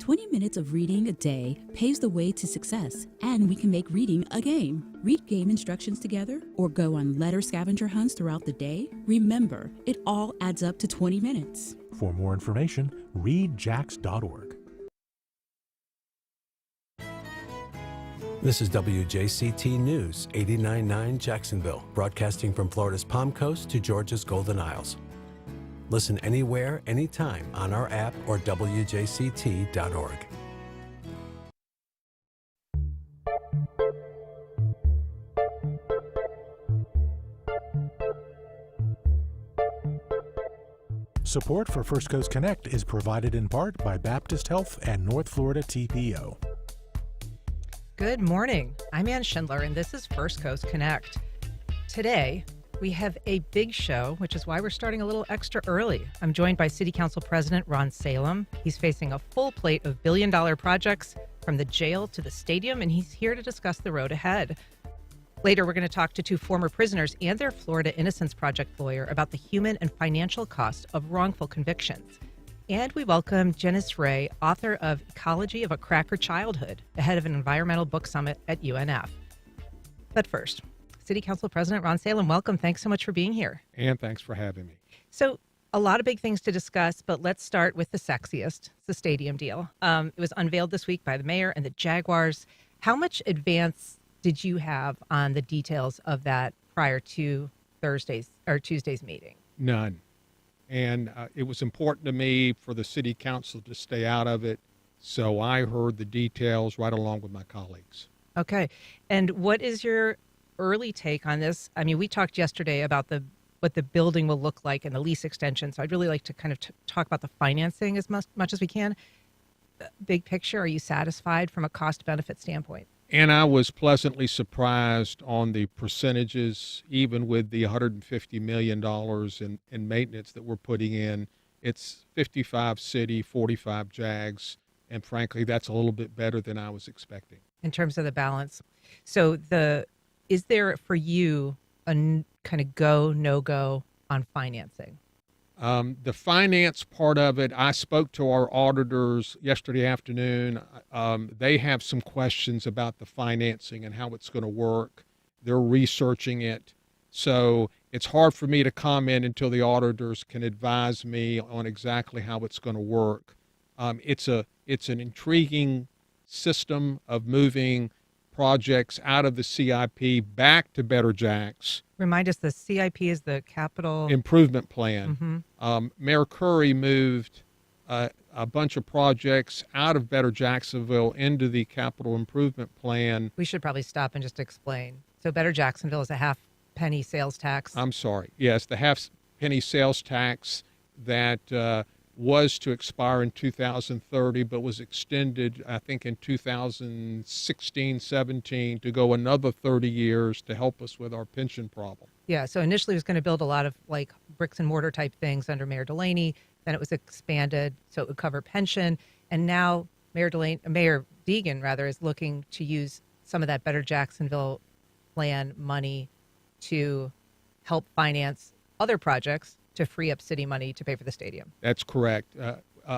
20 minutes of reading a day paves the way to success, and we can make reading a game. Read game instructions together or go on letter scavenger hunts throughout the day. Remember, it all adds up to 20 minutes. For more information, read jax.org. This is WJCT News, 89.9 Jacksonville, broadcasting from Florida's Palm Coast to Georgia's Golden Isles. Listen anywhere, anytime on our app or WJCT.org. Support for First Coast Connect is provided in part by Baptist Health and North Florida TPO. Good morning. I'm Ann Schindler, and this is First Coast Connect. Today, we have a big show, which is why we're starting a little extra early. I'm joined by City Council President Ron Salem. He's facing a full plate of billion-dollar projects from the jail to the stadium, and he's here to discuss the road ahead. Later, we're going to talk to two former prisoners and their Florida Innocence Project lawyer about the human and financial cost of wrongful convictions. And we welcome Janice Ray, author of Ecology of a Cracker Childhood, ahead of an environmental book summit at UNF. But first, City Council President Ron Salem, welcome. Thanks so much for being here. And thanks for having me. So a lot of big things to discuss, but let's start with the sexiest, the stadium deal. It was unveiled this week by the mayor and the Jaguars. How much advance did you have on the details of that prior to Tuesday's meeting? None. And it was important to me for the city council to stay out of it. So I heard the details right along with my colleagues. Okay. And what is your early take on this? I mean, we talked yesterday about what the building will look like and the lease extension. So I'd really like to kind of talk about the financing as much as we can. Big picture, are you satisfied from a cost benefit standpoint? And I was pleasantly surprised on the percentages, even with the $150 million in maintenance that we're putting in. It's 55 city, 45 Jags, and frankly, that's a little bit better than I was expecting. In terms of the balance. So is there for you a kind of go, no-go on financing? The finance part of it, I spoke to our auditors yesterday afternoon. They have some questions about the financing and how it's going to work. They're researching it. So it's hard for me to comment until the auditors can advise me on exactly how it's going to work. It's an intriguing system of moving projects out of the CIP back to Better Jacks. Remind us, the CIP is the Capital Improvement Plan. Mm-hmm. Mayor Curry moved a bunch of projects out of Better Jacksonville into the Capital Improvement Plan. We should probably stop and just explain. So Better Jacksonville is a half-penny sales tax. I'm sorry. Yes, the half-penny sales tax that was to expire in 2030, but was extended, I think, in 2016-17 to go another 30 years to help us with our pension problem. Yeah, so initially it was going to build a lot of like bricks and mortar type things under Mayor Delaney. Then it was expanded so it would cover pension. And now Mayor Deegan is looking to use some of that Better Jacksonville plan money to help finance other projects to free up city money to pay for the stadium. That's correct.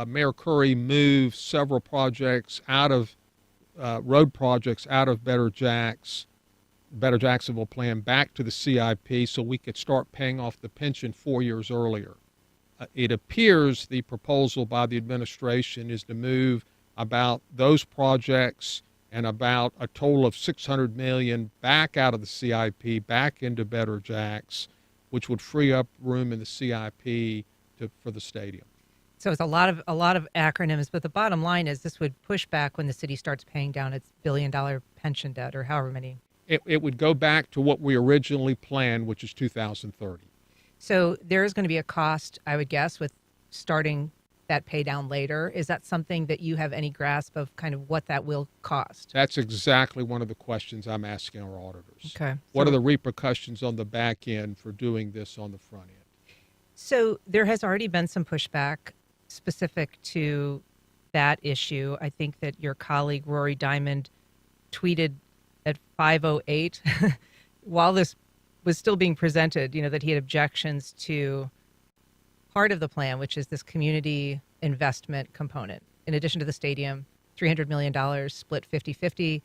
Mayor Curry moved several projects road projects out of Better Jacksonville plan back to the CIP so we could start paying off the pension 4 years earlier. It appears the proposal by the administration is to move about those projects and about a total of $600 million back out of the CIP, back into Better Jacks, which would free up room in the CIP for the stadium. So it's a lot of acronyms, but the bottom line is this would push back when the city starts paying down its billion-dollar pension debt or however many. It would go back to what we originally planned, which is 2030. So there is going to be a cost, I would guess, with starting that pay down later. Is that something that you have any grasp of kind of what that will cost? That's exactly one of the questions I'm asking our auditors. Okay. What are the repercussions on the back end for doing this on the front end? So there has already been some pushback specific to that issue. I think that your colleague Rory Diamond tweeted at 5:08 while this was still being presented, that he had objections to part of the plan, which is this community investment component. in addition to the stadium, $300 million split 50-50,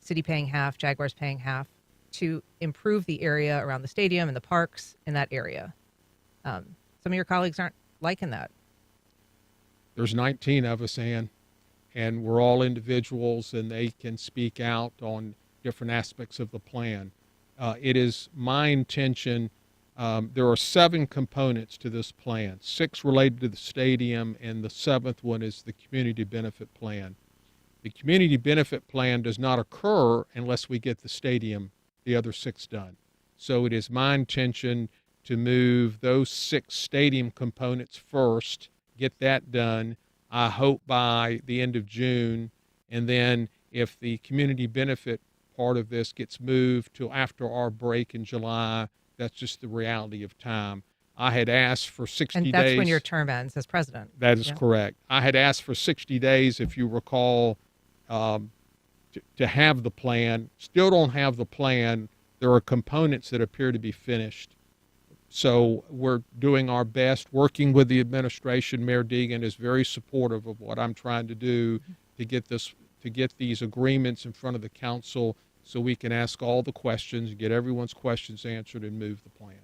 city paying half, Jaguars paying half, to improve the area around the stadium and the parks in that area. Some of your colleagues aren't liking that. There's 19 of us, Ann, and we're all individuals, and they can speak out on different aspects of the plan. It is my intention. There are 7 components to this plan, 6 related to the stadium, and the 7th one is the community benefit plan. The community benefit plan does not occur unless we get the other 6 done. So it is my intention to move those 6 stadium components first, get that done, I hope by the end of June, and then if the community benefit part of this gets moved till after our break in July, that's just the reality of time. I had asked for 60 days. And that's when your term ends as president. That is correct. I had asked for 60 days, if you recall, to have the plan. Still don't have the plan. There are components that appear to be finished. So we're doing our best, working with the administration. Mayor Deegan is very supportive of what I'm trying to do to get these agreements in front of the council so we can ask all the questions, get everyone's questions answered, and move the plan.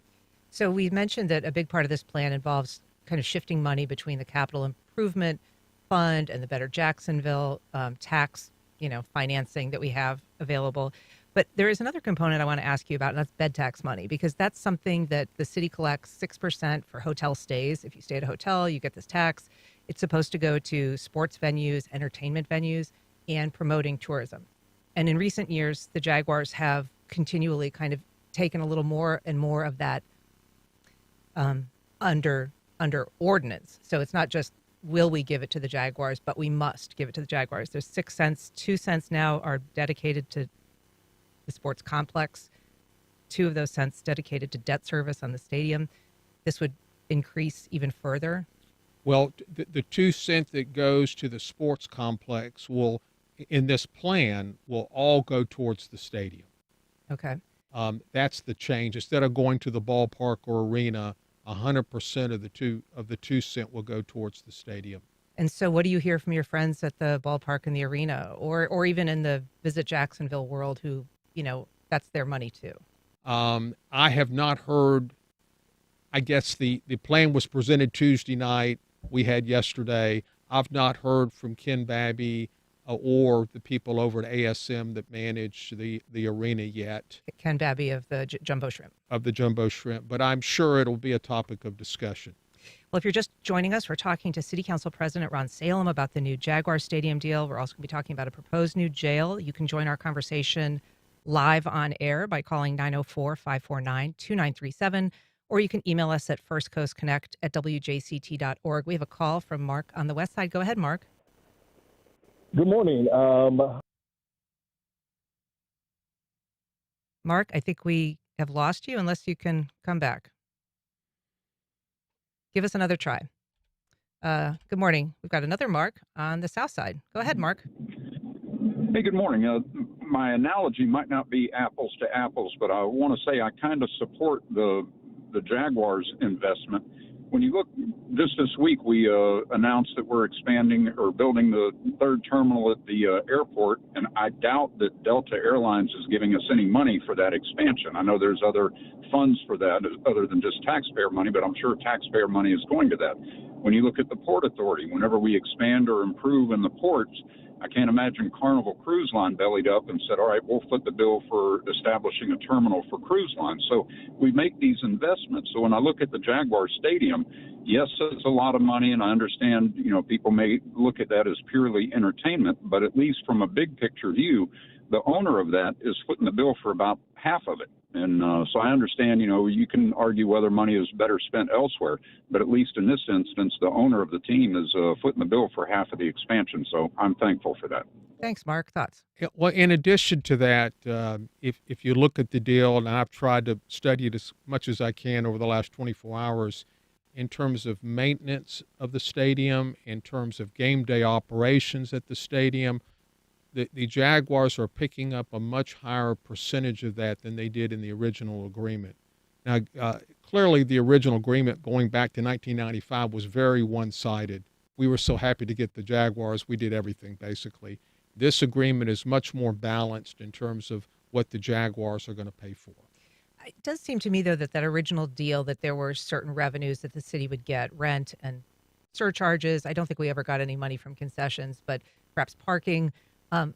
So we mentioned that a big part of this plan involves kind of shifting money between the capital improvement fund and the Better Jacksonville tax, financing that we have available. But there is another component I want to ask you about, and that's bed tax money, because that's something that the city collects 6% for hotel stays. If you stay at a hotel, you get this tax. It's supposed to go to sports venues, entertainment venues, and promoting tourism. And in recent years, the Jaguars have continually kind of taken a little more and more of that under ordinance. So it's not just will we give it to the Jaguars, but we must give it to the Jaguars. There's 6 cents, 2 cents now are dedicated to the sports complex, 2 of those cents dedicated to debt service on the stadium. This would increase even further. Well, the 2 cents that goes to the sports complex in this plan, will all go towards the stadium. Okay. That's the change. Instead of going to the ballpark or arena, 100% of the 2 cents will go towards the stadium. And so what do you hear from your friends at the ballpark and the arena, or even in the Visit Jacksonville world who, that's their money too? I have not heard. I guess the plan was presented Tuesday night. We had yesterday. I've not heard from Ken Babby or the people over at ASM that manage the arena yet. Ken Babby of the Jumbo Shrimp. But I'm sure it'll be a topic of discussion. Well, if you're just joining us, we're talking to City Council President Ron Salem about the new Jaguar Stadium deal. We're also going to be talking about a proposed new jail. You can join our conversation live on air by calling 904-549-2937, or you can email us at firstcoastconnect@wjct.org. We have a call from Mark on the west side. Go ahead, Mark. Good morning. Mark, I think we have lost you unless you can come back. Give us another try. Good morning. We've got another Mark on the south side. Go ahead, Mark. Hey, good morning. My analogy might not be apples to apples, but I want to say I kind of support the Jaguars investment. When you look, just this week, we announced that we're expanding or building the 3rd terminal at the airport, and I doubt that Delta Airlines is giving us any money for that expansion. I know there's other funds for that other than just taxpayer money, but I'm sure taxpayer money is going to that. When you look at the Port Authority, whenever we expand or improve in the ports, I can't imagine Carnival Cruise Line bellied up and said, all right, we'll foot the bill for establishing a terminal for cruise lines. So we make these investments. So when I look at the Jaguar Stadium, yes, it's a lot of money, and I understand, people may look at that as purely entertainment, but at least from a big picture view, the owner of that is footing the bill for about half of it. And so I understand, you can argue whether money is better spent elsewhere, but at least in this instance, the owner of the team is footing the bill for half of the expansion. So I'm thankful for that. Thanks, Mark. Thoughts? Yeah, well, in addition to that, if you look at the deal, and I've tried to study it as much as I can over the last 24 hours, in terms of maintenance of the stadium, in terms of game day operations at the stadium, the Jaguars are picking up a much higher percentage of that than they did in the original agreement. Now, clearly the original agreement going back to 1995 was very one-sided. we were so happy to get the Jaguars, we did everything basically. This agreement is much more balanced in terms of what the Jaguars are going to pay for. It does seem to me, though, that original deal, that there were certain revenues that the city would get, rent and surcharges. I don't think we ever got any money from concessions, but perhaps parking.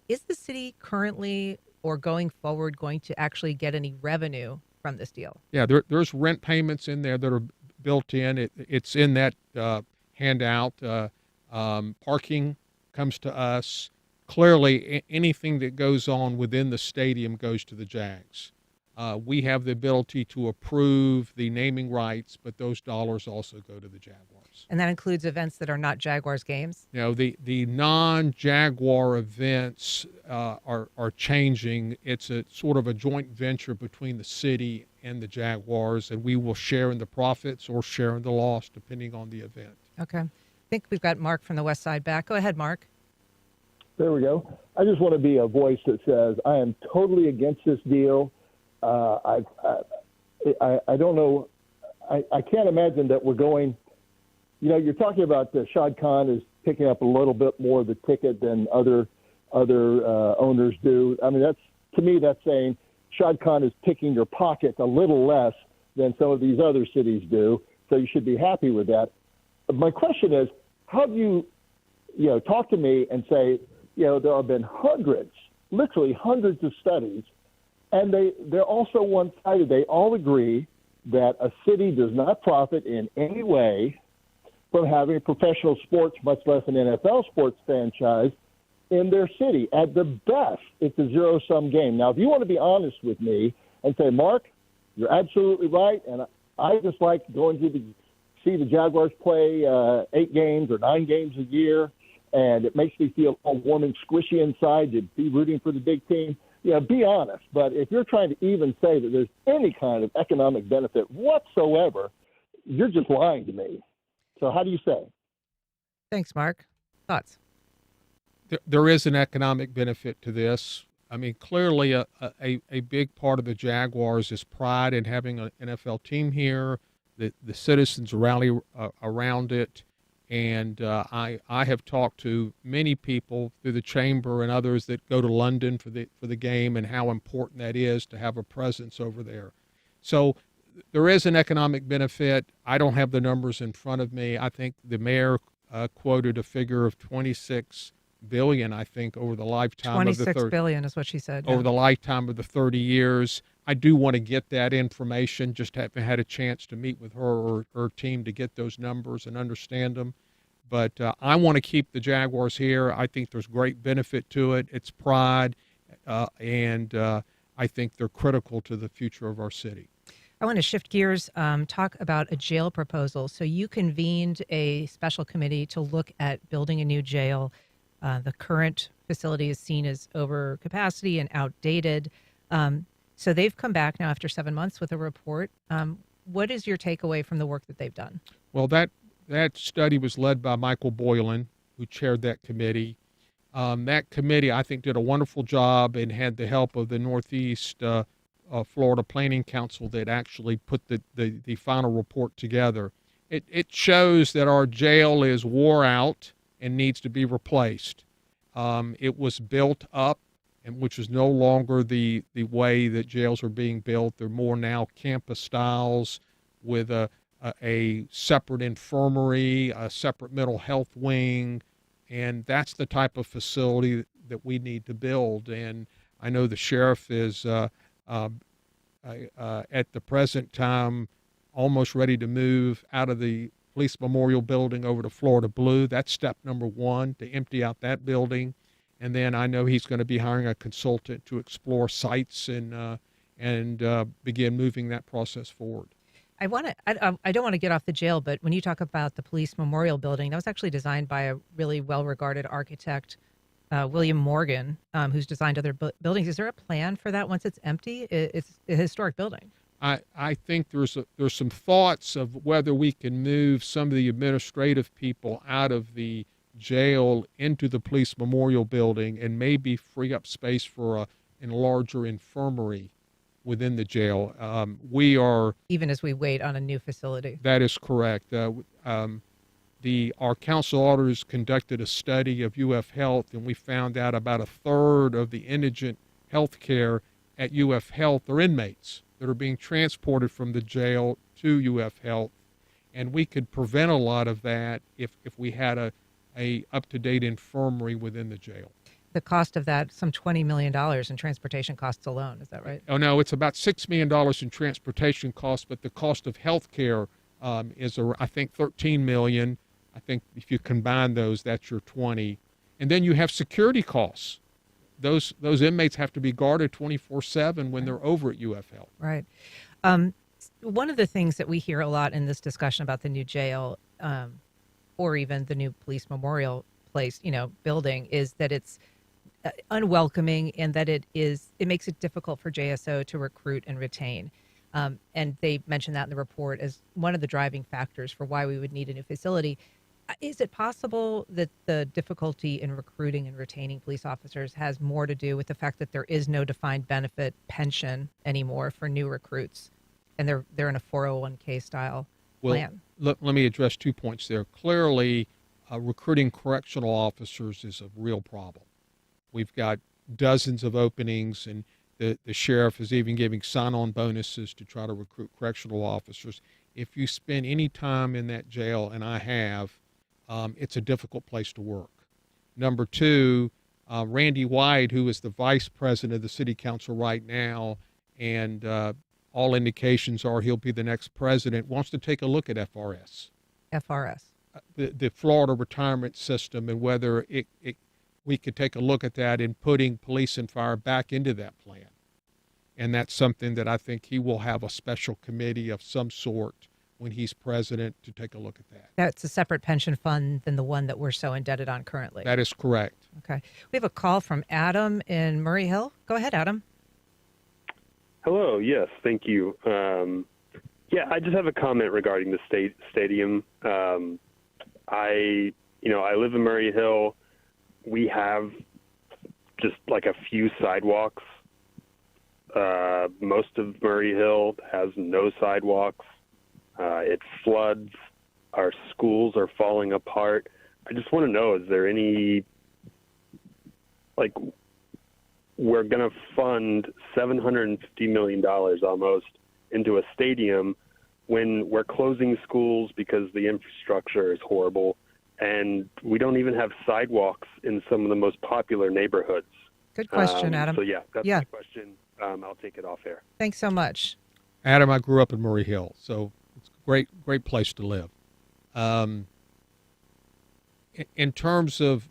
Is the city currently or going forward going to actually get any revenue from this deal? Yeah, there's rent payments in there that are built in. It's in that handout. Parking comes to us. Clearly, anything that goes on within the stadium goes to the Jags. We have the ability to approve the naming rights, but those dollars also go to the Jaguars. And that includes events that are not Jaguars games? You know, the non-Jaguar events are changing. It's a sort of a joint venture between the city and the Jaguars, and we will share in the profits or share in the loss depending on the event. Okay. I think we've got Mark from the West Side back. Go ahead, Mark. There we go. I just want to be a voice that says I am totally against this deal. I don't know. I can't imagine that we're going. You know, you're talking about Shad Khan is picking up a little bit more of the ticket than other owners do. I mean, that's saying Shad Khan is picking your pocket a little less than some of these other cities do. So you should be happy with that. But my question is, how do you talk to me and say, there have been literally hundreds of studies, and they're also one-sided. They all agree that a city does not profit in any way from having professional sports, much less an NFL sports franchise, in their city. At the best, it's a zero-sum game. Now, if you want to be honest with me and say, Mark, you're absolutely right, and I just like going to see the Jaguars play 8 games or 9 games a year, and it makes me feel all warm and squishy inside to be rooting for the big team. Be honest. But if you're trying to even say that there's any kind of economic benefit whatsoever, you're just lying to me. So how do you say? Thanks, Mark. Thoughts? There is an economic benefit to this. I mean, clearly a big part of the Jaguars is pride in having an NFL team here. The citizens rally around it. And I have talked to many people through the chamber and others that go to London for the game and how important that is to have a presence over there. So there is an economic benefit. I don't have the numbers in front of me. I think the mayor quoted a figure of $26 billion, I think, over the lifetime of the $26 billion is what she said. Over the lifetime of the 30 years. I do want to get that information, just haven't had a chance to meet with her or her team to get those numbers and understand them. But I want to keep the Jaguars here. I think there's great benefit to it. It's pride, and I think they're critical to the future of our city. I want to shift gears, talk about a jail proposal. So you convened a special committee to look at building a new jail. The current facility is seen as over capacity and outdated. So they've come back now after 7 months with a report. What is your takeaway from the work that they've done? Well, that study was led by Michael Boylan, who chaired that committee. That committee, I think, did a wonderful job and had the help of the Northeast Florida Planning Council that actually put the final report together. It shows that our jail is wore out and needs to be replaced. It was built up, and which is no longer the way that jails are being built. They're more now campus styles with a separate infirmary, a separate mental health wing, and that's the type of facility that we need to build. And I know the sheriff is at the present time almost ready to move out of the Police Memorial Building over to Florida Blue. That's step number one, to empty out that building. And then I know he's going to be hiring a consultant to explore sites and begin moving that process forward. I don't want to get off the jail, but when you talk about the Police Memorial Building, that was actually designed by a really well-regarded architect, William Morgan, who's designed other buildings. Is there a plan for that once it's empty? It's a historic building. I think there's some thoughts of whether we can move some of the administrative people out of the jail into the Police Memorial Building and maybe free up space for a larger infirmary within the jail. We are... Even as we wait on a new facility. That is correct. Our council auditors conducted a study of UF Health, and we found out about a third of the indigent health care at UF Health are inmates that are being transported from the jail to UF Health. And we could prevent a lot of that if we had a up-to-date infirmary within the jail. The cost of that, some $20 million in transportation costs alone. Is that right? Oh, no, it's about $6 million in transportation costs, but the cost of health care is, I think, $13 million. I think if you combine those, that's your 20. And then you have security costs. Those inmates have to be guarded 24/7 when they're over at UF Health. Right. One of the things that we hear a lot in this discussion about the new jail, or even the new police memorial place, building, is that it's unwelcoming and that it makes it difficult for JSO to recruit and retain. And they mentioned that in the report as one of the driving factors for why we would need a new facility. Is it possible that the difficulty in recruiting and retaining police officers has more to do with the fact that there is no defined benefit pension anymore for new recruits, and they're in a 401k style plan? Let me address 2 points there. Clearly, recruiting correctional officers is a real problem. We've got dozens of openings, and the sheriff is even giving sign-on bonuses to try to recruit correctional officers. If you spend any time in that jail, and I have, it's a difficult place to work. Number two, Randy White, who is the vice president of the city council right now, and all indications are he'll be the next president, wants to take a look at FRS. FRS. The Florida retirement system, and whether we could take a look at that in putting police and fire back into that plan. And that's something that I think he will have a special committee of some sort when he's president to take a look at that. That's a separate pension fund than the one that we're so indebted on currently. That is correct. Okay. We have a call from Adam in Murray Hill. Go ahead, Adam. Hello. Yes, thank you. I just have a comment regarding the stadium. I live in Murray Hill. We have just like a few sidewalks. Most of Murray Hill has no sidewalks. It floods. Our schools are falling apart. I just want to know, is there any, we're going to fund $750 million almost into a stadium when we're closing schools because the infrastructure is horrible, and we don't even have sidewalks in some of the most popular neighborhoods. Good question, Adam. That's my question. I'll take it off air. Thanks so much. Adam, I grew up in Murray Hill, so it's a great place to live. In terms of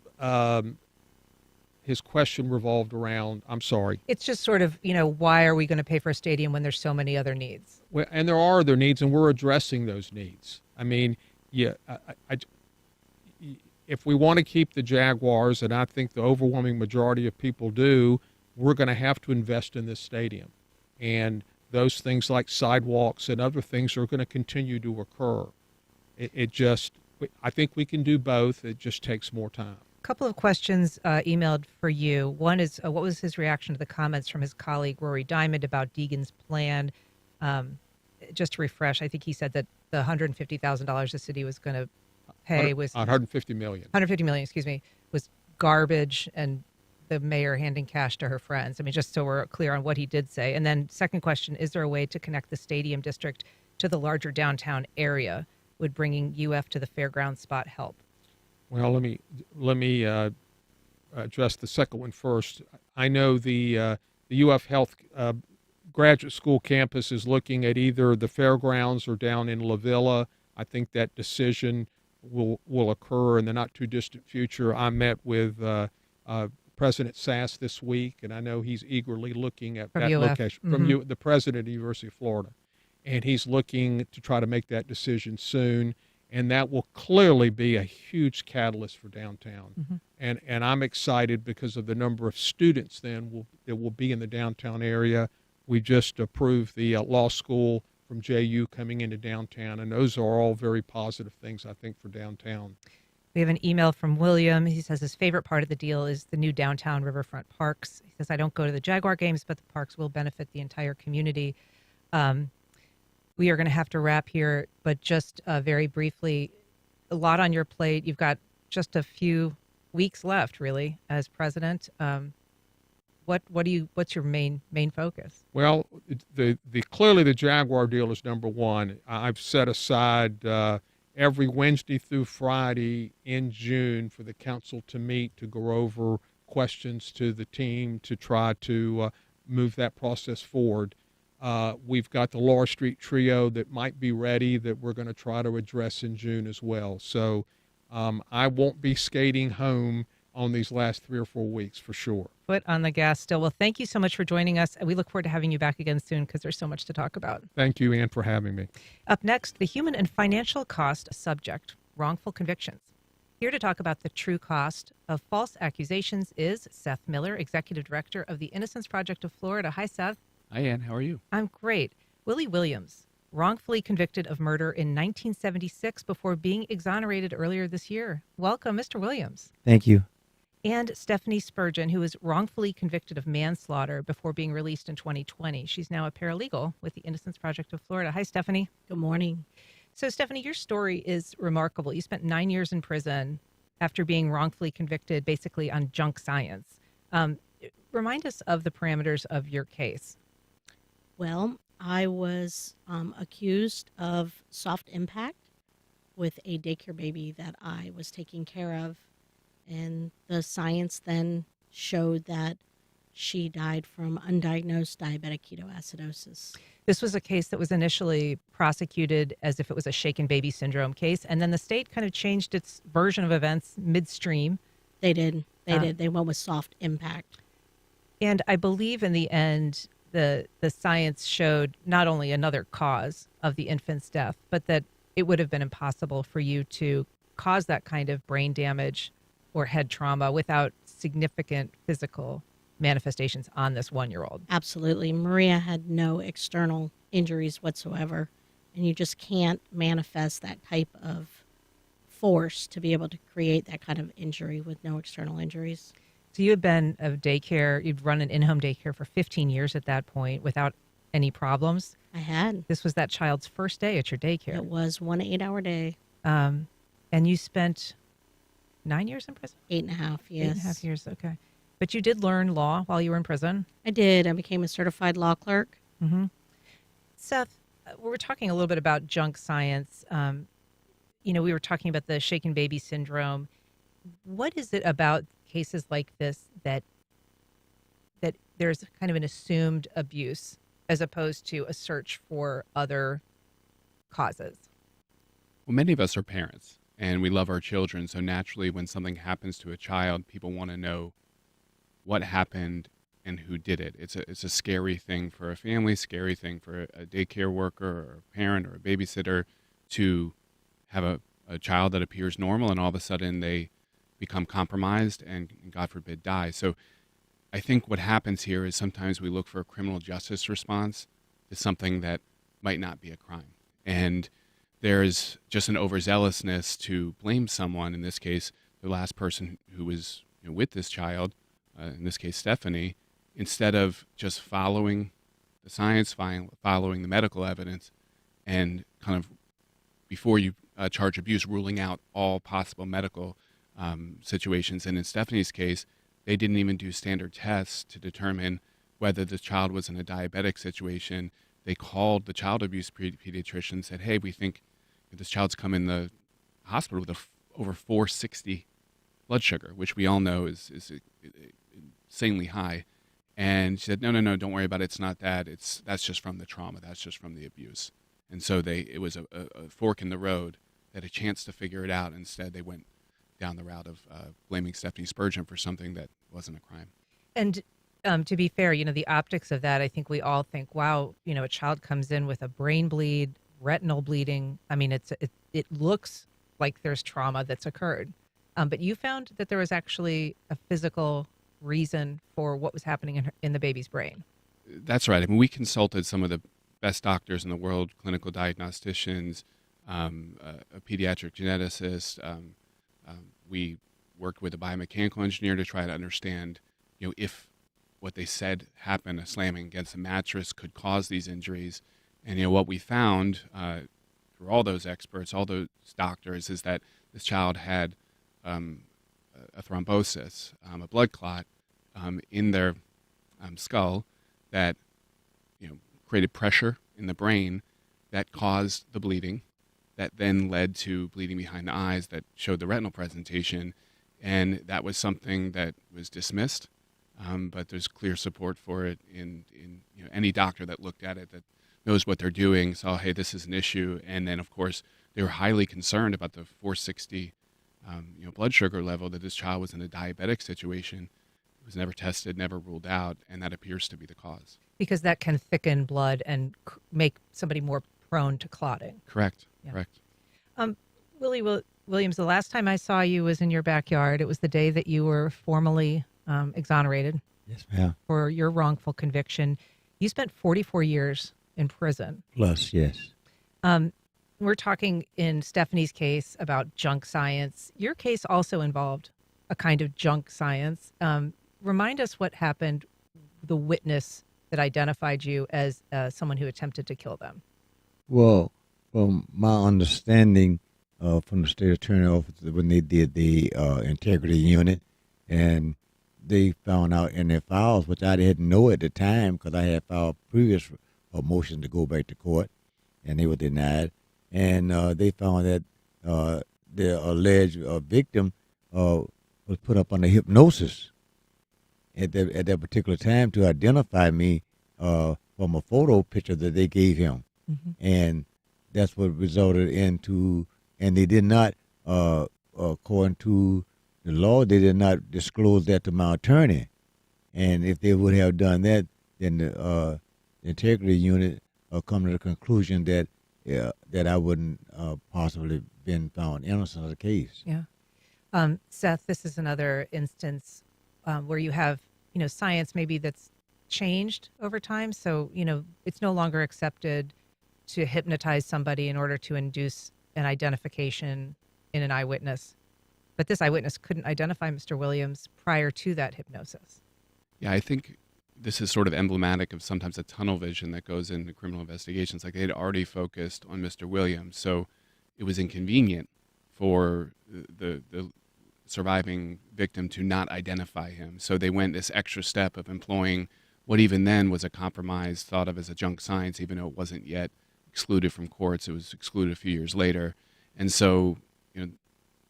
his question revolved around, I'm sorry. It's just sort of, why are we going to pay for a stadium when there's so many other needs? Well, and there are other needs, and we're addressing those needs. I mean, if we want to keep the Jaguars, and I think the overwhelming majority of people do, we're going to have to invest in this stadium. And those things like sidewalks and other things are going to continue to occur. I think we can do both. It just takes more time. A couple of questions emailed for you. One is, what was his reaction to the comments from his colleague Rory Diamond about Deegan's plan? Just to refresh, I think he said that the $150,000 the city was going to pay was $150 million. $150 million, was garbage, and the mayor handing cash to her friends. I mean, just so we're clear on what he did say. And then second question, is there a way to connect the stadium district to the larger downtown area? Would bringing UF to the fairground spot help? Well, let me address the second one first. I know the UF Health graduate school campus is looking at either the fairgrounds or down in La Villa. I think that decision will occur in the not too distant future. I met with President Sass this week, and I know he's eagerly looking at that location from the president of the University of Florida, and he's looking to try to make that decision soon. And that will clearly be a huge catalyst for downtown. Mm-hmm. And I'm excited because of the number of students that will be in the downtown area. We just approved the law school from JU coming into downtown, and those are all very positive things, I think, for downtown. We have an email from William. He says his favorite part of the deal is the new downtown riverfront parks. He says, I don't go to the Jaguar games, but the parks will benefit the entire community. We are going to have to wrap here, but just very briefly, a lot on your plate. You've got just a few weeks left, really, as president. What's your main focus? Well, clearly the Jaguar deal is number one. I've set aside every Wednesday through Friday in June for the council to meet to go over questions to the team to try to move that process forward. We've got the Laura Street trio that might be ready that we're going to try to address in June as well. So I won't be skating home on these last 3 or 4 weeks for sure. Foot on the gas still. Well, thank you so much for joining us. We look forward to having you back again soon because there's so much to talk about. Thank you, Ann, for having me. Up next, the human and financial cost subject, wrongful convictions. Here to talk about the true cost of false accusations is Seth Miller, Executive Director of the Innocence Project of Florida. Hi, Seth. Hi, Ann. How are you? I'm great. Willie Williams, wrongfully convicted of murder in 1976 before being exonerated earlier this year. Welcome, Mr. Williams. Thank you. And Stephanie Spurgeon, who was wrongfully convicted of manslaughter before being released in 2020. She's now a paralegal with the Innocence Project of Florida. Hi, Stephanie. Good morning. So, Stephanie, your story is remarkable. You spent 9 years in prison after being wrongfully convicted basically on junk science. Remind us of the parameters of your case. Well, I was accused of soft impact with a daycare baby that I was taking care of. And the science then showed that she died from undiagnosed diabetic ketoacidosis. This was a case that was initially prosecuted as if it was a shaken baby syndrome case, and then the state kind of changed its version of events midstream. They did. They went with soft impact. And I believe in the end, the science showed not only another cause of the infant's death, but that it would have been impossible for you to cause that kind of brain damage or head trauma without significant physical manifestations on this 1-year-old. Absolutely. Maria had no external injuries whatsoever, and you just can't manifest that type of force to be able to create that kind of injury with no external injuries. So you had been a daycare, you'd run an in-home daycare for 15 years at that point without any problems. I had. This was that child's first day at your daycare. It was 1 8-hour day. And you spent 9 years in prison? 8.5, yes. 8.5 years, okay. But you did learn law while you were in prison? I did. I became a certified law clerk. Mm-hmm. Seth, we were talking a little bit about junk science. We were talking about the shaken baby syndrome. What is it about cases like this that there's kind of an assumed abuse as opposed to a search for other causes? Well, many of us are parents, and we love our children. So naturally, when something happens to a child, people want to know what happened and who did it. It's a scary thing for a family, scary thing for a daycare worker or a parent or a babysitter to have a child that appears normal and all of a sudden they become compromised and God forbid die. So I think what happens here is sometimes we look for a criminal justice response to something that might not be a crime. And there's just an overzealousness to blame someone, in this case, the last person who was with this child, in this case, Stephanie, instead of just following the science, following the medical evidence, and kind of, before you charge abuse, ruling out all possible medical situations. And in Stephanie's case, they didn't even do standard tests to determine whether the child was in a diabetic situation. They called the child abuse pediatrician and said, hey, we think this child's come in the hospital with over 460 blood sugar, which we all know is insanely high. And she said, no, don't worry about it. It's not that. That's just from the trauma. That's just from the abuse. And so it was a fork in the road. They had a chance to figure it out. Instead, they went down the route of blaming Stephanie Spurgeon for something that wasn't a crime. And to be fair, the optics of that, I think we all think, wow, a child comes in with a brain bleed, retinal bleeding. I mean, it looks like there's trauma that's occurred. But you found that there was actually a physical reason for what was happening in the baby's brain. That's right. I mean, we consulted some of the best doctors in the world, clinical diagnosticians, a pediatric geneticist. We worked with a biomechanical engineer to try to understand, if what they said happened, a slamming against a mattress, could cause these injuries. And, what we found through all those experts, all those doctors, is that this child had a thrombosis, a blood clot in their skull that created pressure in the brain that caused the bleeding, that then led to bleeding behind the eyes that showed the retinal presentation, and that was something that was dismissed. But there's clear support for it in any doctor that looked at it that knows what they're doing, saw, hey, this is an issue, and then of course they were highly concerned about the 460 blood sugar level, that this child was in a diabetic situation. It was never tested, never ruled out, and that appears to be the cause. Because that can thicken blood and make somebody more prone to clotting. Correct. Yeah. Correct. Williams, the last time I saw you was in your backyard. It was the day that you were formally exonerated. Yes, ma'am. For your wrongful conviction. You spent 44 years in prison. Plus, yes. We're talking in Stephanie's case about junk science. Your case also involved a kind of junk science. Remind us what happened, the witness that identified you as someone who attempted to kill them. Well, from my understanding from the state attorney office, when they did the integrity unit, and they found out in their files, which I didn't know at the time because I had filed previous motions to go back to court, and they were denied. And they found that the alleged victim was put up under hypnosis at that particular time to identify me from a photo picture that they gave him. Mm-hmm. And that's what resulted into, and they did not, according to the law, they did not disclose that to my attorney. And if they would have done that, then the integrity unit come to the conclusion that that I wouldn't possibly been found innocent of the case. Yeah. Seth, this is another instance where you have, science maybe that's changed over time. So, it's no longer accepted to hypnotize somebody in order to induce an identification in an eyewitness. But this eyewitness couldn't identify Mr. Williams prior to that hypnosis. Yeah, I think this is sort of emblematic of sometimes a tunnel vision that goes into criminal investigations. Like, they had already focused on Mr. Williams, so it was inconvenient for the surviving victim to not identify him. So they went this extra step of employing what even then was a compromise thought of as a junk science, even though it wasn't yet excluded from courts. It was excluded a few years later. And so,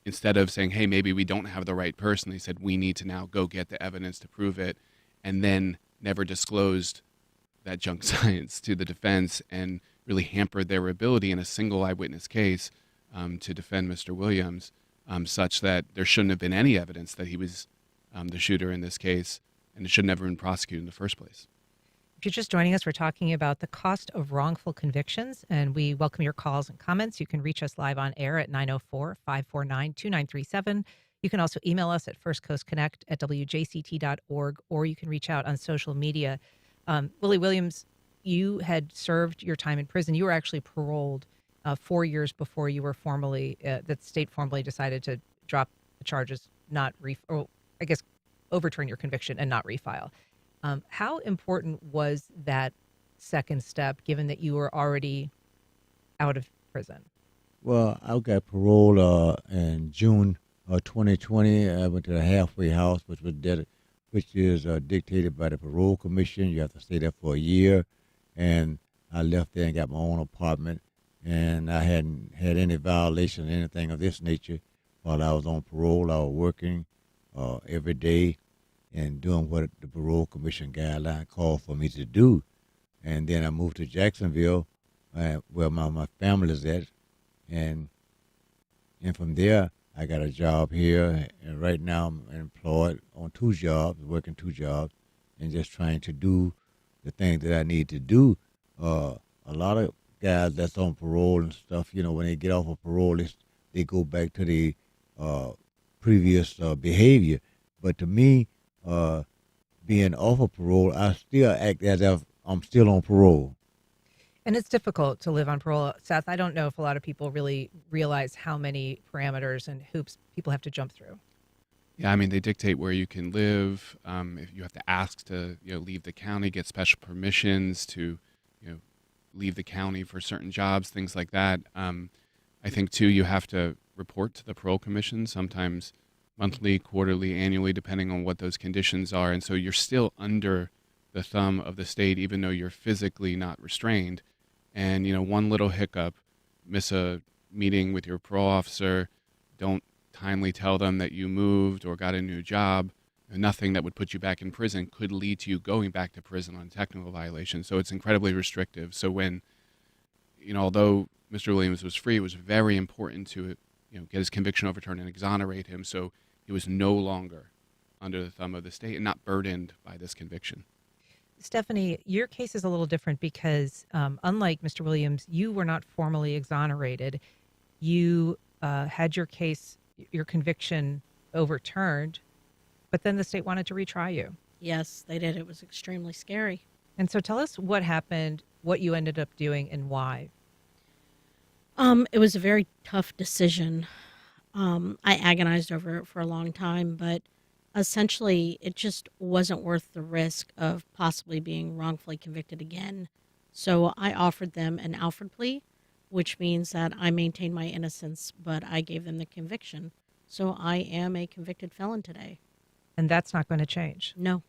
instead of saying, hey, maybe we don't have the right person, they said, we need to now go get the evidence to prove it, and then never disclosed that junk science to the defense and really hampered their ability in a single eyewitness case to defend Mr. Williams, such that there shouldn't have been any evidence that he was the shooter in this case, and it should never have been prosecuted in the first place. If you're just joining us, we're talking about the cost of wrongful convictions, and we welcome your calls and comments. You can reach us live on air at 904-549-2937. You can also email us at firstcoastconnect@wjct.org, or you can reach out on social media. Willie Williams, you had served your time in prison. You were actually paroled 4 years before you were formally, the state formally decided to drop the charges, overturn your conviction and not refile. How important was that second step, given that you were already out of prison? Well, I got paroled in June of 2020. I went to the halfway house, which is dictated by the parole commission. You have to stay there for a year, and I left there and got my own apartment, and I hadn't had any violation or anything of this nature while I was on parole. I was working every day and doing what the parole commission guideline called for me to do. And then I moved to Jacksonville, where my family's at, and from there I got a job here, and right now I'm employed on 2 jobs, working 2 jobs, and just trying to do the things that I need to do. A lot of guys that's on parole and stuff, when they get off of parole, they go back to the previous behavior. But to me, being off of parole, I still act as if I'm still on parole. And it's difficult to live on parole. Seth, I don't know if a lot of people really realize how many parameters and hoops people have to jump through. Yeah, I mean, they dictate where you can live. If you have to ask to leave the county, get special permissions to leave the county for certain jobs, things like that. I think, too, you have to report to the parole commission, sometimes monthly, quarterly, annually, depending on what those conditions are. And so you're still under the thumb of the state, even though you're physically not restrained. And, one little hiccup, miss a meeting with your parole officer, don't timely tell them that you moved or got a new job, nothing that would put you back in prison could lead to you going back to prison on technical violations. So it's incredibly restrictive. So when, although Mr. Williams was free, it was very important to, get his conviction overturned and exonerate him so he was no longer under the thumb of the state and not burdened by this conviction. Stephanie, your case is a little different because unlike Mr. Williams, you were not formally exonerated. You had your conviction overturned, but then the state wanted to retry you. Yes, they did. It was extremely scary. And so tell us what happened, what you ended up doing, and why. It was a very tough decision. I agonized over it for a long time, but essentially it just wasn't worth the risk of possibly being wrongfully convicted again. So I offered them an Alfred plea, which means that I maintained my innocence, but I gave them the conviction. So I am a convicted felon today. And that's not going to change. No.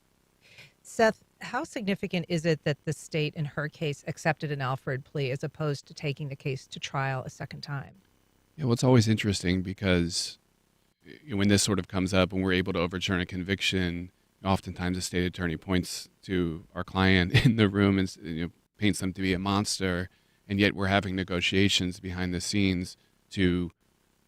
Seth, how significant is it that the state, in her case, accepted an Alfred plea as opposed to taking the case to trial a second time? Yeah, well, it's always interesting because when this sort of comes up and we're able to overturn a conviction, oftentimes the state attorney points to our client in the room and paints them to be a monster, and yet we're having negotiations behind the scenes to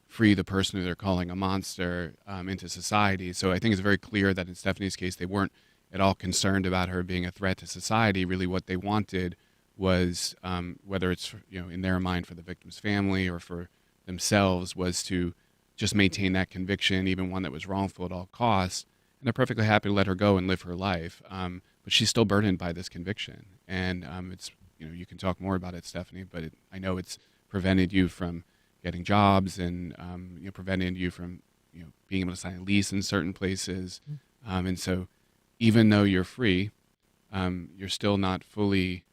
free the person who they're calling a monster into society. So I think it's very clear that in Stephanie's case, they weren't at all concerned about her being a threat to society. Really what they wanted was, whether it's in their mind for the victim's family or for themselves, was to just maintain that conviction, even one that was wrongful at all costs. And they're perfectly happy to let her go and live her life. But she's still burdened by this conviction. And it's, you can talk more about it, Stephanie, but I know it's prevented you from getting jobs and, prevented you from, being able to sign a lease in certain places. And so even though you're free, you're still not fully,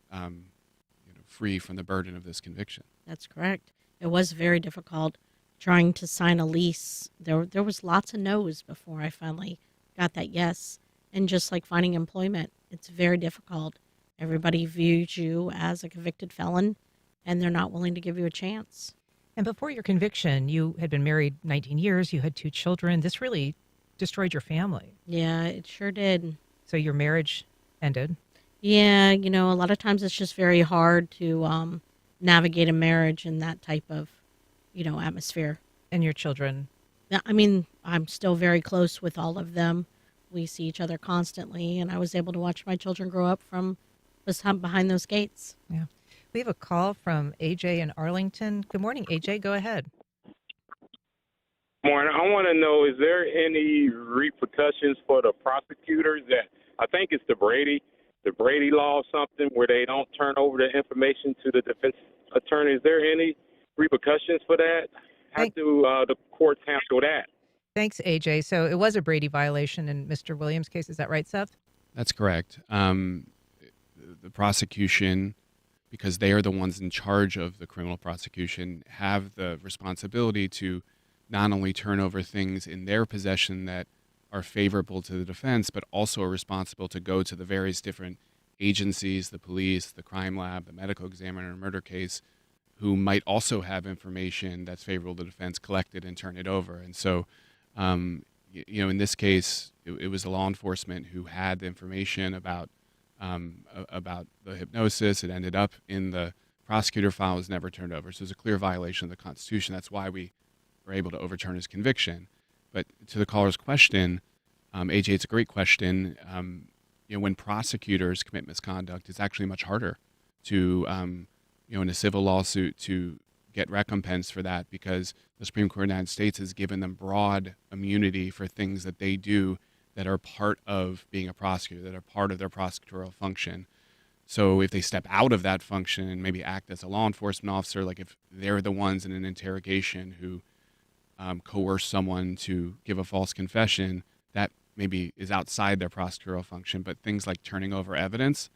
free from the burden of this conviction. That's correct. It was very difficult trying to sign a lease. There was lots of no's before I finally got that yes. And just like finding employment, it's very difficult. Everybody views you as a convicted felon, and they're not willing to give you a chance. And before your conviction, you had been married 19 years. You had 2 children. This really destroyed your family. Yeah, it sure did. So your marriage ended. Yeah, a lot of times it's just very hard to navigate a marriage in that type of, atmosphere. And your children? I mean, I'm still very close with all of them. We see each other constantly, and I was able to watch my children grow up from behind those gates. Yeah. We have a call from AJ in Arlington. Good morning, AJ. Go ahead. Morning. I want to know, is there any repercussions for the prosecutors that, I think it's the Brady law or something, where they don't turn over the information to the defense attorney? Is there any repercussions for that? How do the courts handle that? Thanks, AJ. So it was a Brady violation in Mr. Williams' case. Is that right, Seth? That's correct. The prosecution, because they are the ones in charge of the criminal prosecution, have the responsibility to not only turn over things in their possession that are favorable to the defense, but also are responsible to go to the various different agencies, the police, the crime lab, the medical examiner in a murder case, who might also have information that's favorable to the defense, collected and turn it over. And so, in this case, it was the law enforcement who had the information about the hypnosis. It ended up in the prosecutor file, was never turned over. So it was a clear violation of the Constitution. That's why we were able to overturn his conviction. But to the caller's question, AJ, it's a great question. When prosecutors commit misconduct, it's actually much harder to, in a civil lawsuit, to get recompense for that, because the Supreme Court of the United States has given them broad immunity for things that they do that are part of being a prosecutor, that are part of their prosecutorial function. So if they step out of that function and maybe act as a law enforcement officer, like if they're the ones in an interrogation who coerce someone to give a false confession, that maybe is outside their prosecutorial function. But things like turning over evidence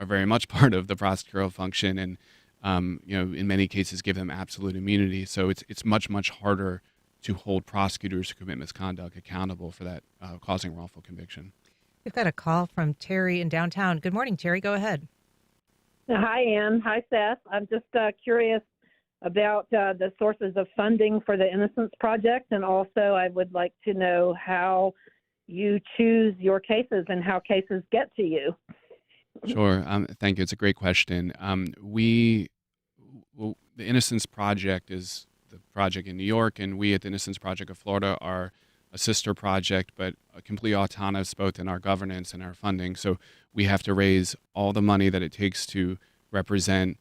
are very much part of the prosecutorial function, and in many cases give them absolute immunity. So it's much, much harder to hold prosecutors who commit misconduct accountable for that causing wrongful conviction. We've got a call from Terry in downtown. Good morning, Terry. Go ahead. Hi, Ann. Hi, Seth. I'm just curious about the sources of funding for the Innocence Project, and also I would like to know how you choose your cases and how cases get to you. Sure. Thank you. It's a great question. The Innocence Project is the project in New York, and we at the Innocence Project of Florida are a sister project, but completely autonomous both in our governance and our funding. So we have to raise all the money that it takes to represent,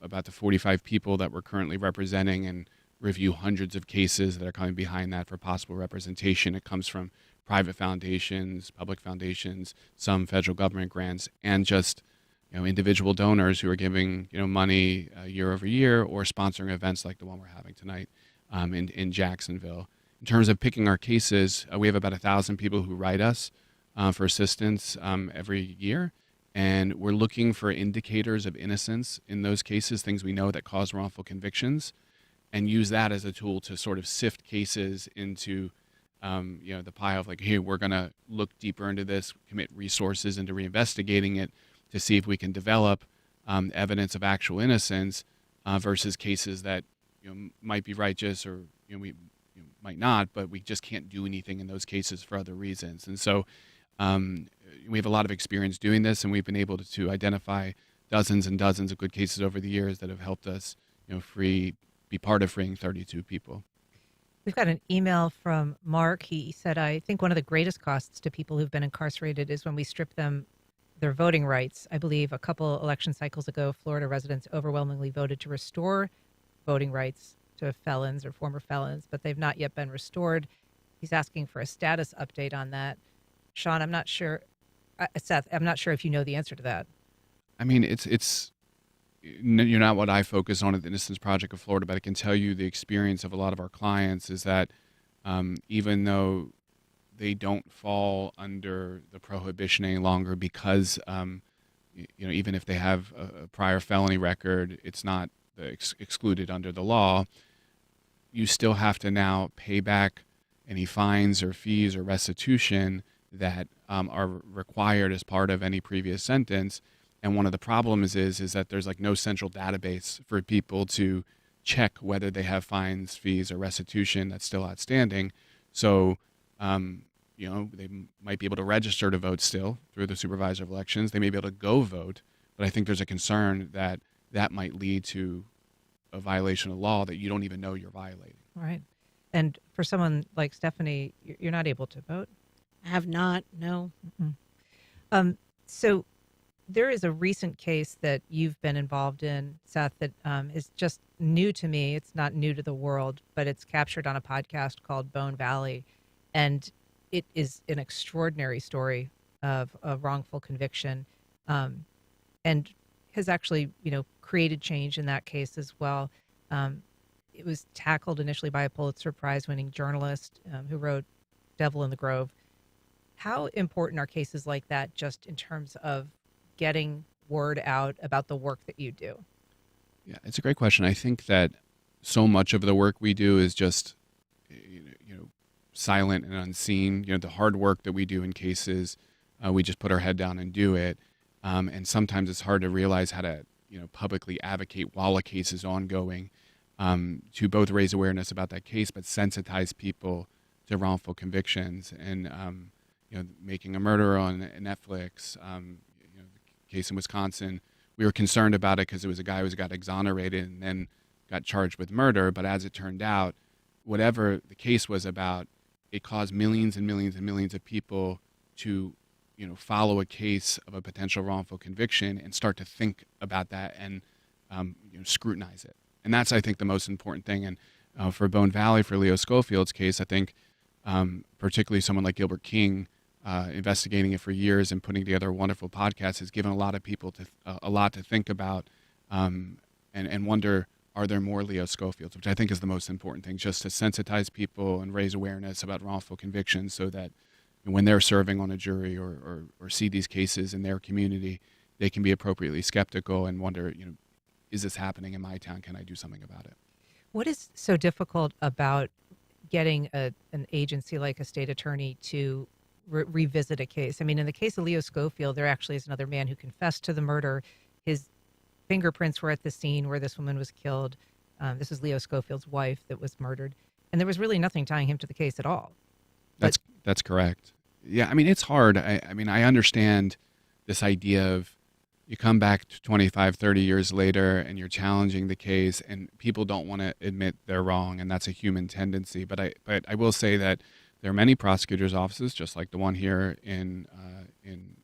about the 45 people that we're currently representing, and review hundreds of cases that are coming behind that for possible representation. It comes from private foundations, public foundations, some federal government grants, and just individual donors who are giving money year over year or sponsoring events like the one we're having tonight in Jacksonville. In terms of picking our cases, we have about 1,000 people who write us for assistance every year, and we're looking for indicators of innocence in those cases, things we know that cause wrongful convictions, and use that as a tool to sort of sift cases into the pile of hey, we're going to look deeper into this, commit resources into reinvestigating it to see if we can develop evidence of actual innocence versus cases that might be righteous or we might not, but we just can't do anything in those cases for other reasons. And so we have a lot of experience doing this, and we've been able to identify dozens and dozens of good cases over the years that have helped us be part of freeing 32 people. We've got an email from Mark. He said, I think one of the greatest costs to people who've been incarcerated is when we strip them their voting rights. I believe a couple election cycles ago, Florida residents overwhelmingly voted to restore voting rights to felons or former felons, but they've not yet been restored. He's asking for a status update on that. Sean, I'm not sure. Seth, I'm not sure if you know the answer to that. I mean, you're not what I focus on at the Innocence Project of Florida, but I can tell you the experience of a lot of our clients is that even though they don't fall under the prohibition any longer because, even if they have a prior felony record, it's not excluded under the law. You still have to now pay back any fines or fees or restitution that are required as part of any previous sentence. And one of the problems is that there's no central database for people to check whether they have fines, fees, or restitution that's still outstanding. So, they might be able to register to vote still through the supervisor of elections. They may be able to go vote, but I think there's a concern that that might lead to a violation of law that you don't even know you're violating. Right. And for someone like Stephanie, you're not able to vote? I have not, no. Mm-hmm. So there is a recent case that you've been involved in, Seth, that is just new to me. It's not new to the world, but it's captured on a podcast called Bone Valley. And it is an extraordinary story of a wrongful conviction and has actually, created change in that case as well. It was tackled initially by a Pulitzer Prize-winning journalist who wrote Devil in the Grove. How important are cases like that just in terms of getting word out about the work that you do? Yeah, it's a great question. I think that so much of the work we do is just, silent and unseen. The hard work that we do in cases, we just put our head down and do it. And sometimes it's hard to realize how to, publicly advocate while a case is ongoing, to both raise awareness about that case, but sensitize people to wrongful convictions. And, Making a Murderer on Netflix, the case in Wisconsin, we were concerned about it because it was a guy who got exonerated and then got charged with murder. But as it turned out, whatever the case was about, it caused millions and millions and millions of people to, follow a case of a potential wrongful conviction and start to think about that and, scrutinize it. And that's, I think, the most important thing. And for Bone Valley, for Leo Schofield's case, I think particularly someone like Gilbert King, investigating it for years and putting together a wonderful podcast has given a lot of people a lot to think about and wonder, are there more Leo Schofields, which I think is the most important thing, just to sensitize people and raise awareness about wrongful convictions so that when they're serving on a jury or see these cases in their community, they can be appropriately skeptical and wonder, is this happening in my town? Can I do something about it? What is so difficult about getting an agency like a state attorney to revisit a case. I mean, in the case of Leo Schofield, there actually is another man who confessed to the murder. His fingerprints were at the scene where this woman was killed. This is Leo Schofield's wife that was murdered. And there was really nothing tying him to the case at all. That's correct. Yeah, I mean, it's hard. I mean, I understand this idea of you come back 25, 30 years later and you're challenging the case and people don't want to admit they're wrong, and that's a human tendency. But I will say that there are many prosecutors' offices, just like the one here in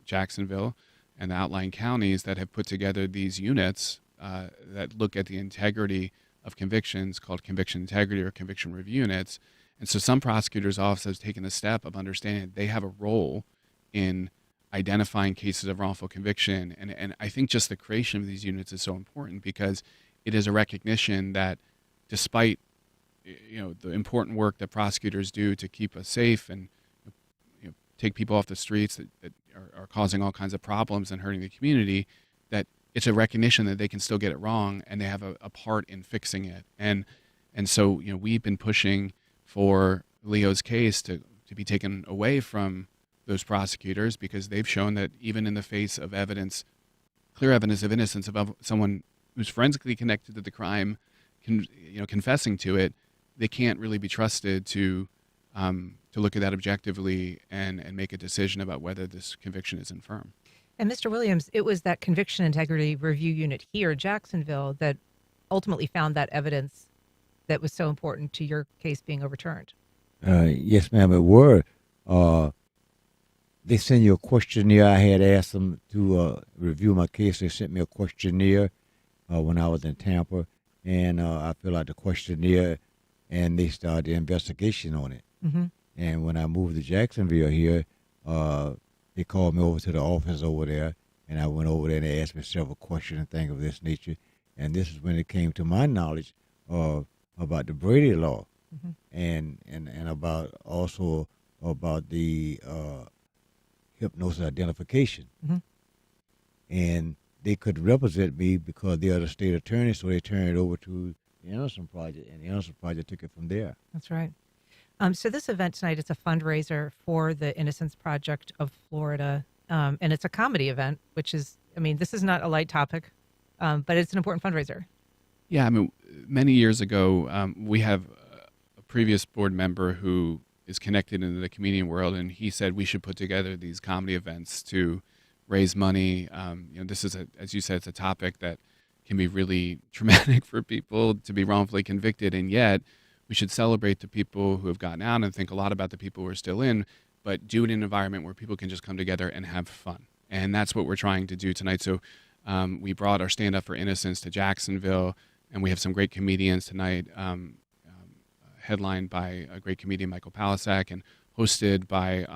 Jacksonville and the outlying counties, that have put together these units that look at the integrity of convictions, called conviction integrity or conviction review units. And so some prosecutors' offices have taken the step of understanding they have a role in identifying cases of wrongful conviction. And I think just the creation of these units is so important because it is a recognition that despite the important work that prosecutors do to keep us safe and take people off the streets that are causing all kinds of problems and hurting the community, that it's a recognition that they can still get it wrong and they have a part in fixing it. And so we've been pushing for Leo's case to be taken away from those prosecutors because they've shown that even in the face of evidence, clear evidence of innocence of someone who's forensically connected to the crime, confessing to it, they can't really be trusted to look at that objectively and make a decision about whether this conviction is infirm. And Mr. Williams, it was that conviction integrity review unit here in Jacksonville that ultimately found that evidence that was so important to your case being overturned. Yes, ma'am, it were. They send you a questionnaire. I had asked them to review my case. They sent me a questionnaire when I was in Tampa, and I filled out the questionnaire, and they started the investigation on it. Mm-hmm. And when I moved to Jacksonville here, they called me over to the office over there, and I went over there and they asked me several questions and things of this nature. And this is when it came to my knowledge about the Brady Law, mm-hmm. and about also about the hypnosis identification. Mm-hmm. And they could represent me because they are the state attorney, so they turned it over to the Innocence Project, and the Innocence Project took it from there. That's right. So this event tonight, it's a fundraiser for the Innocence Project of Florida, and it's a comedy event, which is, I mean, this is not a light topic, but it's an important fundraiser. Yeah, I mean, many years ago, we have a previous board member who is connected into the comedian world, and he said we should put together these comedy events to raise money. This is, as you said, it's a topic that can be really traumatic for people to be wrongfully convicted, and yet we should celebrate the people who have gotten out and think a lot about the people who are still in, but do it in an environment where people can just come together and have fun. And that's what we're trying to do tonight. So we brought our Stand Up for Innocence to Jacksonville, and we have some great comedians tonight, headlined by a great comedian, Michael Palisak, and hosted by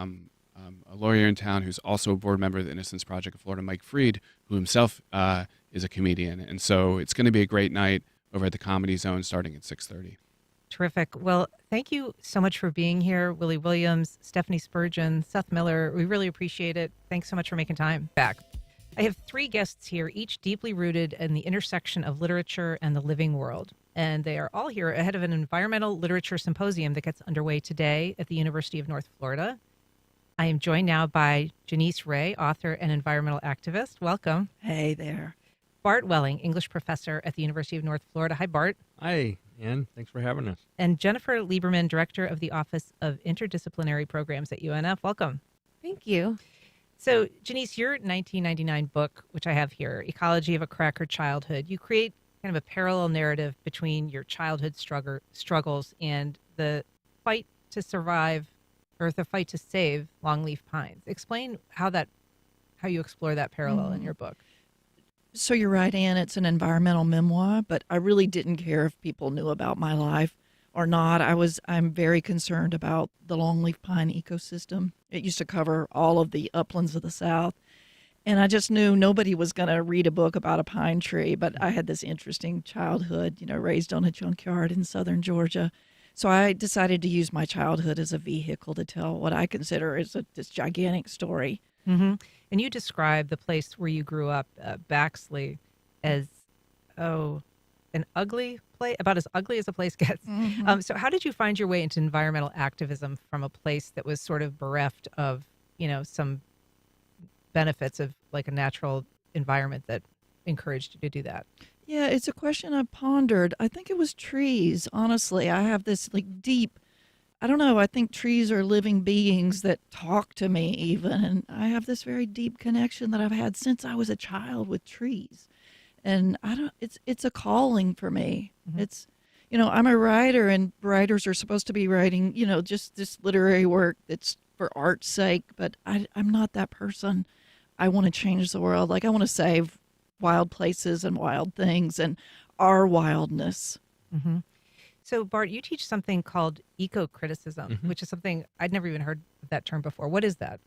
a lawyer in town who's also a board member of the Innocence Project of Florida, Mike Freed, who himself is a comedian. And so it's going to be a great night over at the Comedy Zone starting at 6:30. Terrific. Well, thank you so much for being here, Willie Williams, Stephanie Spurgeon, Seth Miller. We really appreciate it. Thanks so much for making time back. I have 3 guests here, each deeply rooted in the intersection of literature and the living world. And they are all here ahead of an environmental literature symposium that gets underway today at the University of North Florida. I am joined now by Janice Ray, author and environmental activist. Welcome. Hey there. Bart Welling, English professor at the University of North Florida. Hi, Bart. Hi, Ann. Thanks for having us. And Jennifer Lieberman, director of the Office of Interdisciplinary Programs at UNF. Welcome. Thank you. So, Janice, your 1999 book, which I have here, Ecology of a Cracker Childhood, you create kind of a parallel narrative between your childhood struggles and the fight to survive or the fight to save longleaf pines. Explain how you explore that parallel in your book. So you're right, Ann, it's an environmental memoir, but I really didn't care if people knew about my life or not. I'm very concerned about the longleaf pine ecosystem. It used to cover all of the uplands of the South. And I just knew nobody was going to read a book about a pine tree, but I had this interesting childhood, raised on a junkyard in southern Georgia. So I decided to use my childhood as a vehicle to tell what I consider is this gigantic story. Mm-hmm. And you describe the place where you grew up, Baxley, as an an ugly place, about as ugly as a place gets. So how did you find your way into environmental activism from a place that was sort of bereft of, some benefits of like a natural environment that encouraged you to do that? Yeah, it's a question I've pondered. I think it was trees. Honestly, I have this like deep, I don't know, I think trees are living beings that talk to me even. And I have this very deep connection that I've had since I was a child with trees. And it's a calling for me. It's, I'm a writer, and writers are supposed to be writing, just this literary work that's for art's sake, but I'm not that person. I want to change the world. Like, I want to save wild places and wild things and our wildness. So, Bart, you teach something called eco-criticism, which is something I'd never even heard of that term before. What is that?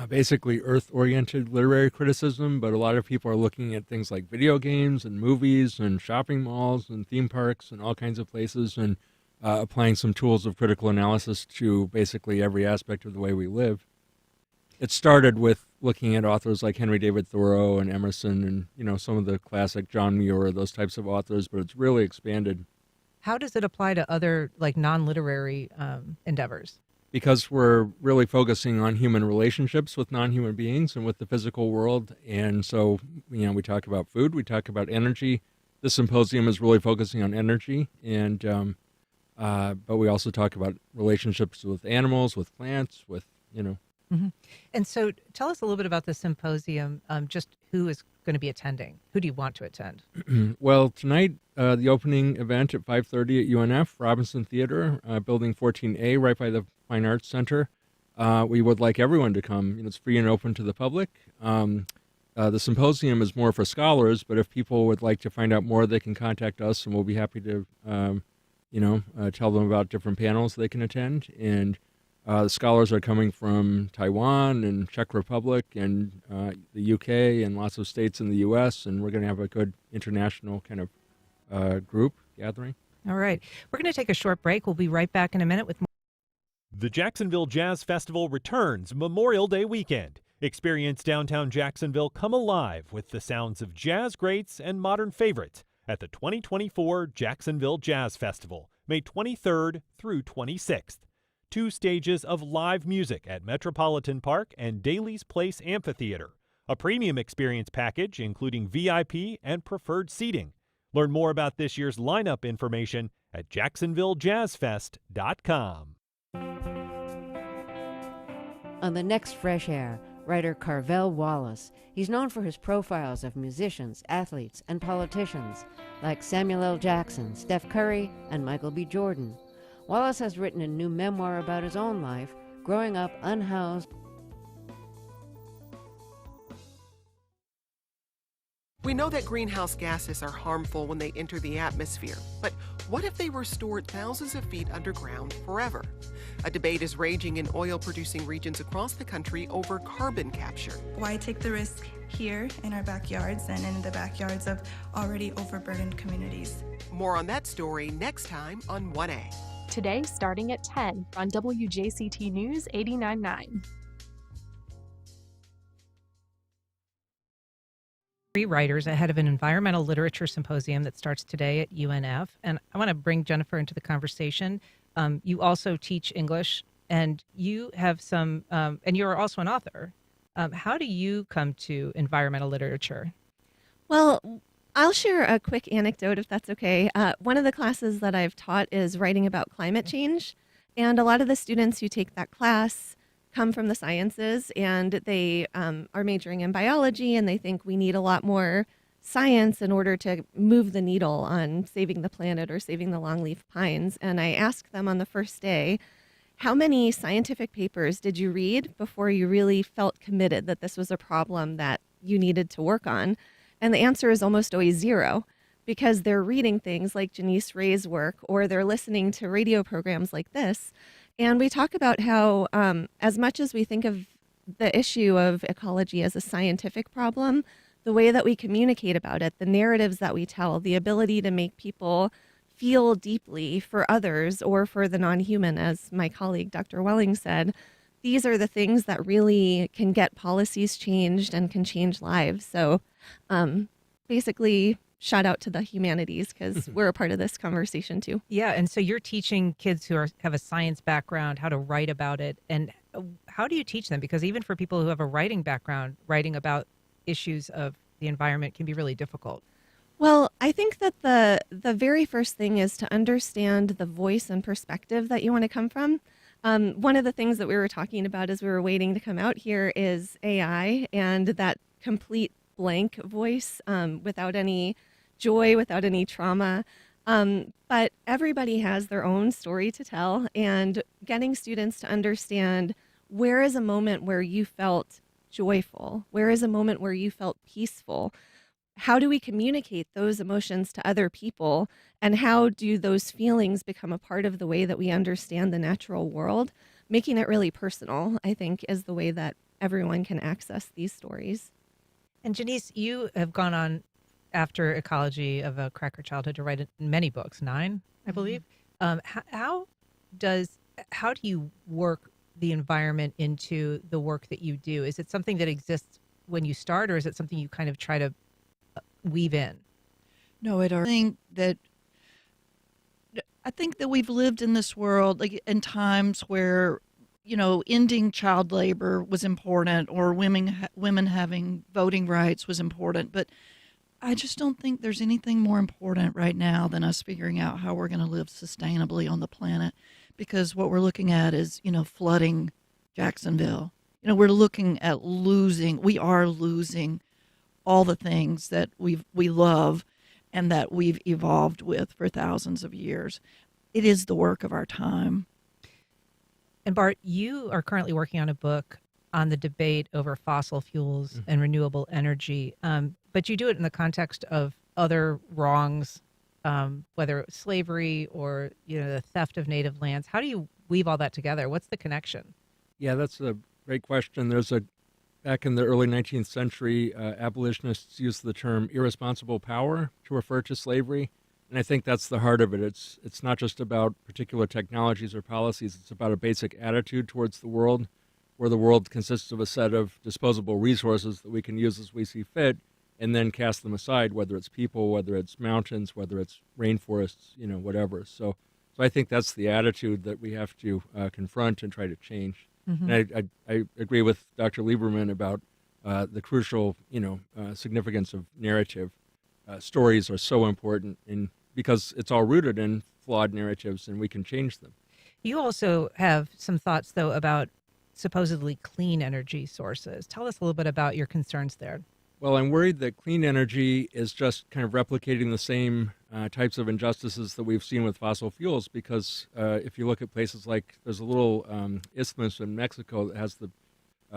Basically earth-oriented literary criticism, but a lot of people are looking at things like video games and movies and shopping malls and theme parks and all kinds of places, and applying some tools of critical analysis to basically every aspect of the way we live. It started with looking at authors like Henry David Thoreau and Emerson and, some of the classic John Muir, those types of authors, but it's really expanded. How does it apply to other like non-literary endeavors? Because we're really focusing on human relationships with non-human beings and with the physical world. And so, we talk about food, we talk about energy. This symposium is really focusing on energy, and but we also talk about relationships with animals, with plants, with. And so tell us a little bit about the symposium, just who is going to be attending. Who do you want to attend? Well, tonight, the opening event at 5:30 at UNF, Robinson Theater, Building 14A, right by the Fine Arts Center. We would like everyone to come. It's free and open to the public. The symposium is more for scholars, but if people would like to find out more, they can contact us, and we'll be happy to, tell them about different panels they can attend. And the scholars are coming from Taiwan and Czech Republic and the UK and lots of states in the US, and we're going to have a good international kind of group gathering. All right. We're going to take a short break. We'll be right back in a minute with more. The Jacksonville Jazz Festival returns Memorial Day weekend. Experience downtown Jacksonville come alive with the sounds of jazz greats and modern favorites at the 2024 Jacksonville Jazz Festival, May 23rd through 26th. 2 stages of live music at Metropolitan Park and Daly's Place Amphitheater. A premium experience package including VIP and preferred seating. Learn more about this year's lineup information at jacksonvillejazzfest.com. On the next Fresh Air, writer Carvel Wallace. He's known for his profiles of musicians, athletes, and politicians like Samuel L. Jackson, Steph Curry, and Michael B. Jordan. Wallace has written a new memoir about his own life, growing up unhoused. We know that greenhouse gases are harmful when they enter the atmosphere, but what if they were stored thousands of feet underground forever? A debate is raging in oil-producing regions across the country over carbon capture. Why take the risk here in our backyards and in the backyards of already overburdened communities? More on that story next time on 1A. Today, starting at 10 on WJCT News 89.9. Writers ahead of an environmental literature symposium that starts today at UNF. And I want to bring Jennifer into the conversation. You also teach English, and you have some, and you're also an author. How do you come to environmental literature? Well, I'll share a quick anecdote if that's okay. One of the classes that I've taught is writing about climate change. And a lot of the students who take that class come from the sciences, and they are majoring in biology, and they think we need a lot more science in order to move the needle on saving the planet or saving the longleaf pines. And I asked them on the first day, how many scientific papers did you read before you really felt committed that this was a problem that you needed to work on? And the answer is almost always 0, because they're reading things like Janice Ray's work, or they're listening to radio programs like this. And we talk about how as much as we think of the issue of ecology as a scientific problem, the way that we communicate about it, the narratives that we tell, the ability to make people feel deeply for others or for the non-human, as my colleague Dr. Welling said, these are the things that really can get policies changed and can change lives. So basically, shout out to the humanities because we're a part of this conversation too. Yeah, and so you're teaching kids who have a science background how to write about it. And how do you teach them? Because even for people who have a writing background, writing about issues of the environment can be really difficult. Well, I think that the very first thing is to understand the voice and perspective that you want to come from. One of the things that we were talking about as we were waiting to come out here is AI and that complete blank voice without any joy, without any trauma. But everybody has their own story to tell, and getting students to understand where is a moment where you felt joyful, where is a moment where you felt peaceful. How do we communicate those emotions to other people, and how do those feelings become a part of the way that we understand the natural world? Making it really personal, I think, is the way that everyone can access these stories. And Janice, you have gone on after Ecology of a Cracker Childhood to write many books, 9, I believe. How do you work the environment into the work that you do? Is it something that exists when you start, or is it something you kind of try to weave in? No, I think that we've lived in this world like in times where, ending child labor was important, or women having voting rights was important. But I just don't think there's anything more important right now than us figuring out how we're going to live sustainably on the planet, because what we're looking at is, flooding Jacksonville. We're looking at we are losing all the things that we love and that we've evolved with for thousands of years. It is the work of our time. And Bart, you are currently working on a book on the debate over fossil fuels and renewable energy, but you do it in the context of other wrongs, whether it's slavery or the theft of native lands. How do you weave all that together? What's the connection? Yeah, that's a great question. Back in the early 19th century, abolitionists used the term irresponsible power to refer to slavery. And I think that's the heart of it. It's not just about particular technologies or policies. It's about a basic attitude towards the world, where the world consists of a set of disposable resources that we can use as we see fit, and then cast them aside, whether it's people, whether it's mountains, whether it's rainforests, whatever. So I think that's the attitude that we have to confront and try to change. Mm-hmm. And I agree with Dr. Lieberman about the crucial, significance of narrative. Stories are so important because it's all rooted in flawed narratives, and we can change them. You also have some thoughts, though, about supposedly clean energy sources. Tell us a little bit about your concerns there. Well, I'm worried that clean energy is just kind of replicating the same types of injustices that we've seen with fossil fuels, because if you look at places like there's a little isthmus in Mexico that has the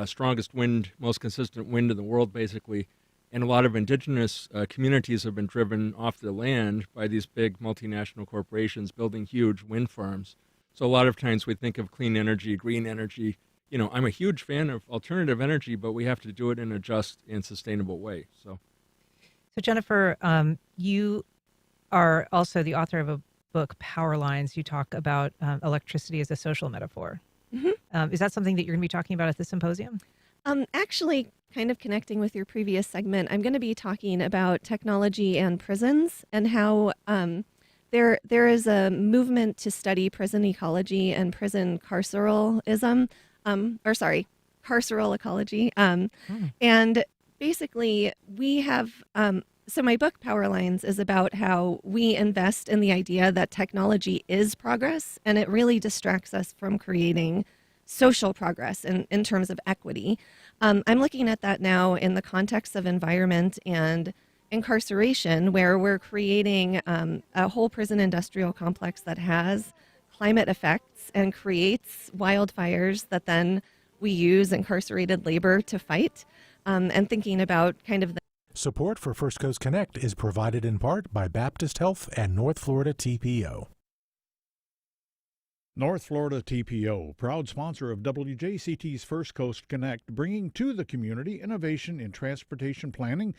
strongest wind, most consistent wind in the world, basically, and a lot of indigenous communities have been driven off their land by these big multinational corporations building huge wind farms. So a lot of times we think of clean energy, green energy. I'm a huge fan of alternative energy, but we have to do it in a just and sustainable way. So Jennifer, you are also the author of a book, Power Lines. You talk about electricity as a social metaphor. Mm-hmm. Is that something that you're going to be talking about at the symposium? Actually, kind of connecting with your previous segment, I'm going to be talking about technology and prisons and how there is a movement to study prison ecology and prison carceralism. Carceral ecology. And basically, we have. So my book, Power Lines, is about how we invest in the idea that technology is progress, and it really distracts us from creating social progress in terms of equity. I'm looking at that now in the context of environment and incarceration, where we're creating a whole prison industrial complex that has climate effects and creates wildfires that then we use incarcerated labor to fight, and thinking about kind of the Support for First Coast Connect is provided in part by Baptist Health and North Florida TPO. North Florida TPO, proud sponsor of WJCT's First Coast Connect, bringing to the community innovation in transportation planning